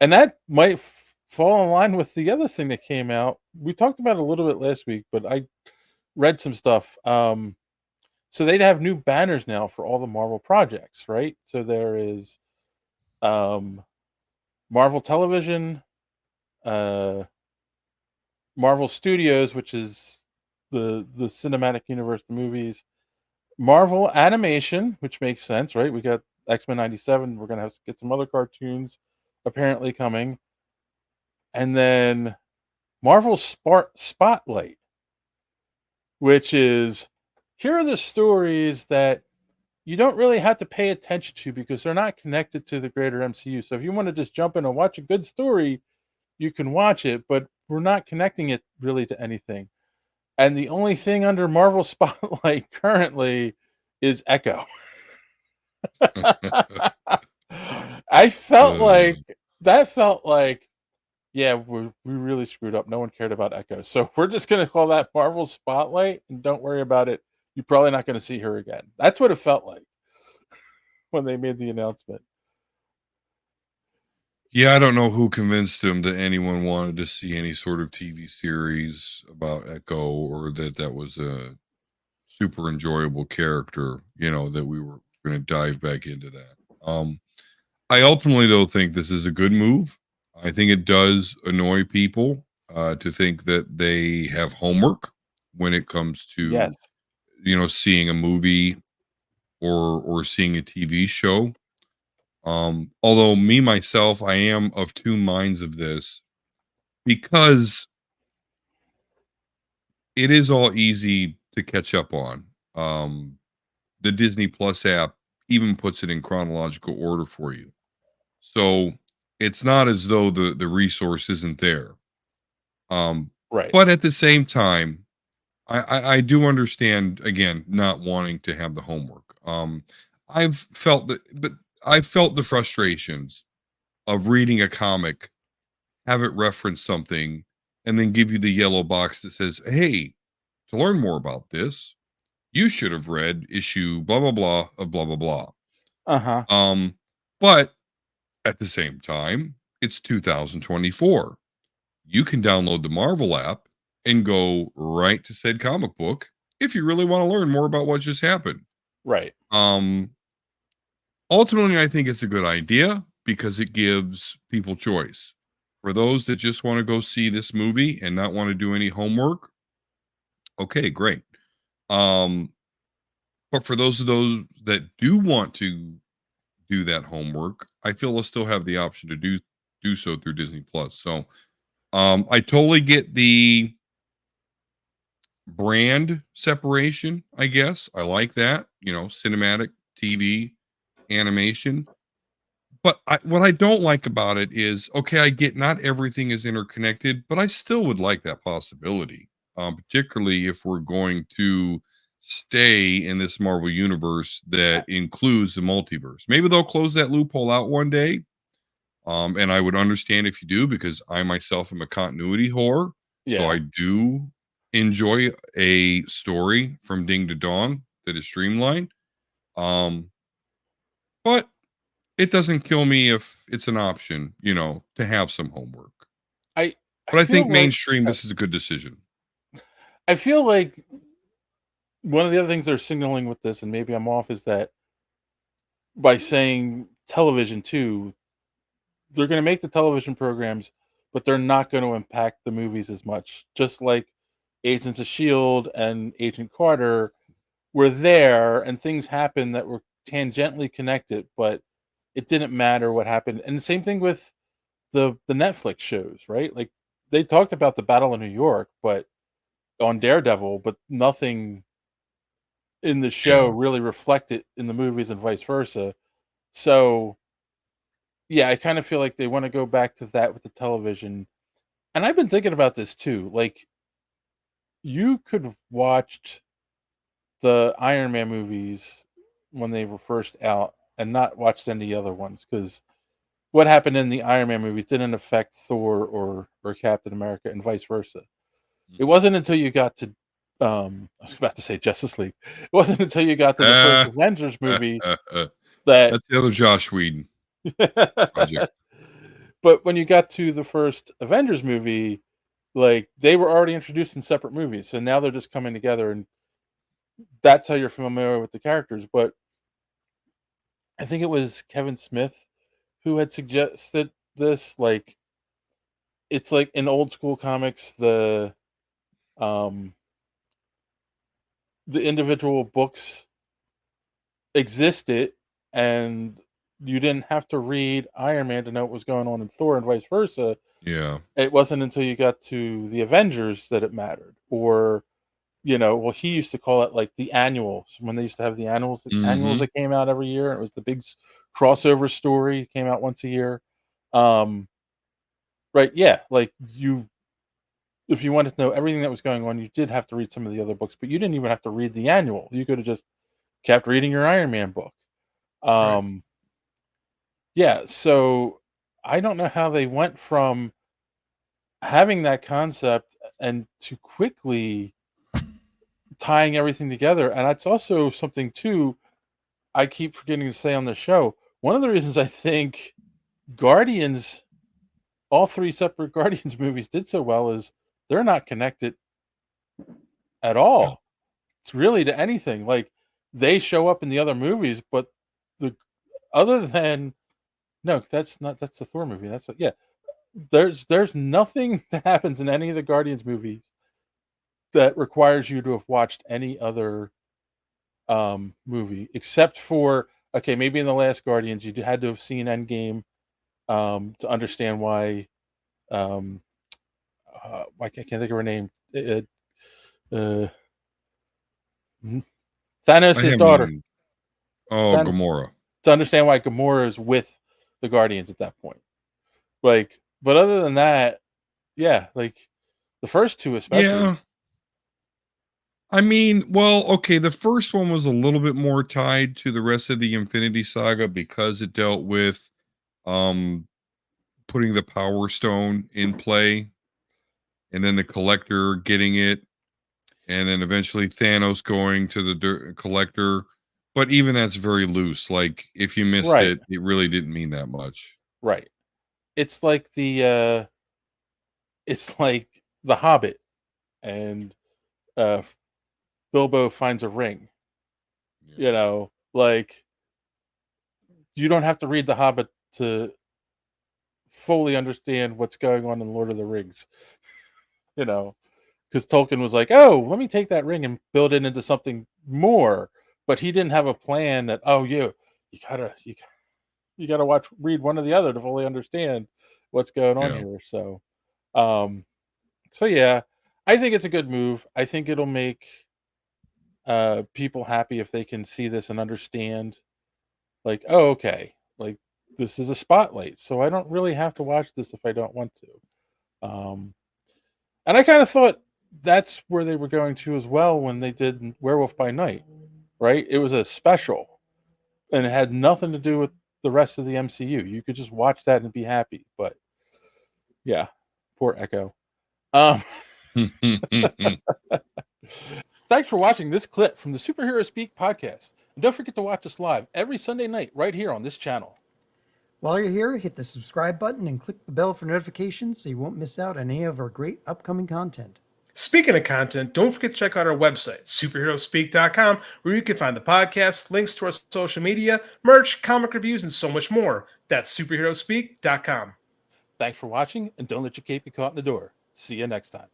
And that might fall in line with the other thing that came out. We talked about it a little bit last week, but I read some stuff. So they'd have new banners now for all the Marvel projects, right? So there is um, Marvel Television, uh, Marvel Studios, which is the cinematic universe, the movies, Marvel Animation, which makes sense, right? We got X-Men 97. We're gonna have to get some other cartoons apparently coming, and then Marvel Spotlight, which is here are the stories that you don't really have to pay attention to because they're not connected to the greater MCU. So if you want to just jump in and watch a good story, you can watch it, but we're not connecting it really to anything. And the only thing under Marvel Spotlight currently is Echo. I felt Uh, like that felt like, yeah, we really screwed up. No one cared about Echo. So we're just gonna call that Marvel Spotlight and don't worry about it. You're probably not gonna see her again. That's what it felt like when they made the announcement. yeah, I don't know who convinced him that anyone wanted to see any sort of TV series about Echo, or that that was a super enjoyable character, that we were going to dive back into that. I ultimately, though, think this is a good move. I think it does annoy people to think that they have homework when it comes Yes. to, seeing a movie or seeing a TV show. Although me myself, I am of two minds of this, because it is all easy to catch up on. The Disney Plus app even puts it in chronological order for you. So it's not as though the resource isn't there. Um, Right. but at the same time, I do understand, again, not wanting to have the homework. I've felt that, but I've felt the frustrations of reading a comic, have it reference something, and then give you the yellow box that says, "Hey, to learn more about this, you should have read issue blah blah blah of blah blah blah." Uh-huh. Um, but at the same time, it's 2024. You can download the Marvel app and go right to said comic book if you really want to learn more about what just happened. Right. Um, Ultimately, I think it's a good idea because it gives people choice. For those that just want to go see this movie and not want to do any homework, okay, great. Um, but for those that do want to do that homework, I feel they'll still have the option to do so through Disney Plus. So I totally get the brand separation, I guess. I like that, cinematic TV animation. But what I don't like about it is, okay, I get not everything is interconnected, but I still would like that possibility, particularly if we're going to stay in this Marvel universe I- that includes the multiverse. Maybe they'll close that loophole out one day. And I would understand if you do, because I myself am a continuity whore. So yeah. I do enjoy a story from Ding to Dong that is streamlined. Um, but it doesn't kill me if it's an option, to have some homework. I I But I think feel like mainstream, uh, this is a good decision. I feel like one of the other things they're signaling with this, and maybe I'm off, is that by saying television too, they're going to make the television programs, but they're not going to impact the movies as much. Just like Agents of Shield and Agent Carter were there, and things happened that were tangentially connected, but it didn't matter what happened. And the same thing with the Netflix shows, right? Like they talked about the Battle of New York, but on Daredevil, but nothing in the show Yeah. really reflected in the movies and vice versa. So yeah, I kind of feel like they want to go back to that with the television. And I've been thinking about this too. Like you could have watched the Iron Man movies when they were first out and not watched any other ones because what happened in the Iron Man movies didn't affect Thor or Captain America and vice versa. It wasn't until you got to I was about to say Justice League. It wasn't until you got to the first Ah, Avengers movie that that's the other Josh Whedon project. But when you got to the first Avengers movie, like they were already introduced in separate movies, so now they're just coming together, and that's how you're familiar with the characters. But I think it was Kevin Smith who had suggested this. Like it's like in old school comics, um the individual books existed, and you didn't have to read Iron Man to know what was going on in Thor, and vice versa. Yeah. It wasn't until you got to the Avengers that it mattered. Or, well, he used to call it like the annuals, when they used to have the annuals Mm-hmm. that came out every year. It was the big crossover story, came out once a year. Um, right, yeah, like if you wanted to know everything that was going on, you did have to read some of the other books, but you didn't even have to read the annual. You could have just kept reading your Iron Man book. Right. Um, yeah, so I don't know how they went from having that concept and to quickly tying everything together. And that's also something too I keep forgetting to say on the show. One of the reasons I think Guardians, all three separate Guardians movies did so well is they're not connected at Yeah. all. It's really to anything. Like they show up in the other movies, but the other than no, that's the Thor movie. Yeah. There's nothing that happens in any of the Guardians movies that requires you to have watched any other movie, except for, okay, maybe in the last Guardians you had to have seen Endgame to understand um why I can't think of her name. Uh, mhm. I Thanos' haven't daughter. even. Oh, Than- Gamora. to understand why Gamora is with the Guardians at that point. Like, but other than that, yeah, like the first two especially. Yeah. I mean, well, okay, the first one was a little bit more tied to the rest of the Infinity Saga because it dealt with um putting the Power Stone in play and then the Collector getting it and then eventually Thanos going to the Collector. But even that's very loose. Like if you missed Right, it, it really didn't mean that much. right. It's like the Hobbit, and uh Bilbo finds a ring. Yeah. Like you don't have to read the Hobbit to fully understand what's going on in Lord of the Rings. You know, because Tolkien was like, "Oh, let me take that ring and build it into something more," but he didn't have a plan that, "Oh, you gotta read one or the other to fully understand what's going on Yeah. here." Um, so yeah, I think it's a good move. I think it'll make people happy if they can see this and understand, like, oh, okay, like this is a spotlight, so I don't really have to watch this if I don't want to. And I kind of thought that's where they were going to as well when they did Werewolf by Night, right? It was a special, and it had nothing to do with the rest of the MCU. You could just watch that and be happy. But yeah, poor Echo. Um, Thanks for watching this clip from the Superhero Speak podcast. And don't forget to watch us live every Sunday night right here on this channel. While you're here, hit the subscribe button and click the bell for notifications so you won't miss out on any of our great upcoming content. Speaking of content, don't forget to check out our website, superheroespeak.com, where you can find the podcast, links to our social media, merch, comic reviews, and so much more. That's superheroespeak.com. Thanks for watching, and don't let your cape be caught in the door. See you next time.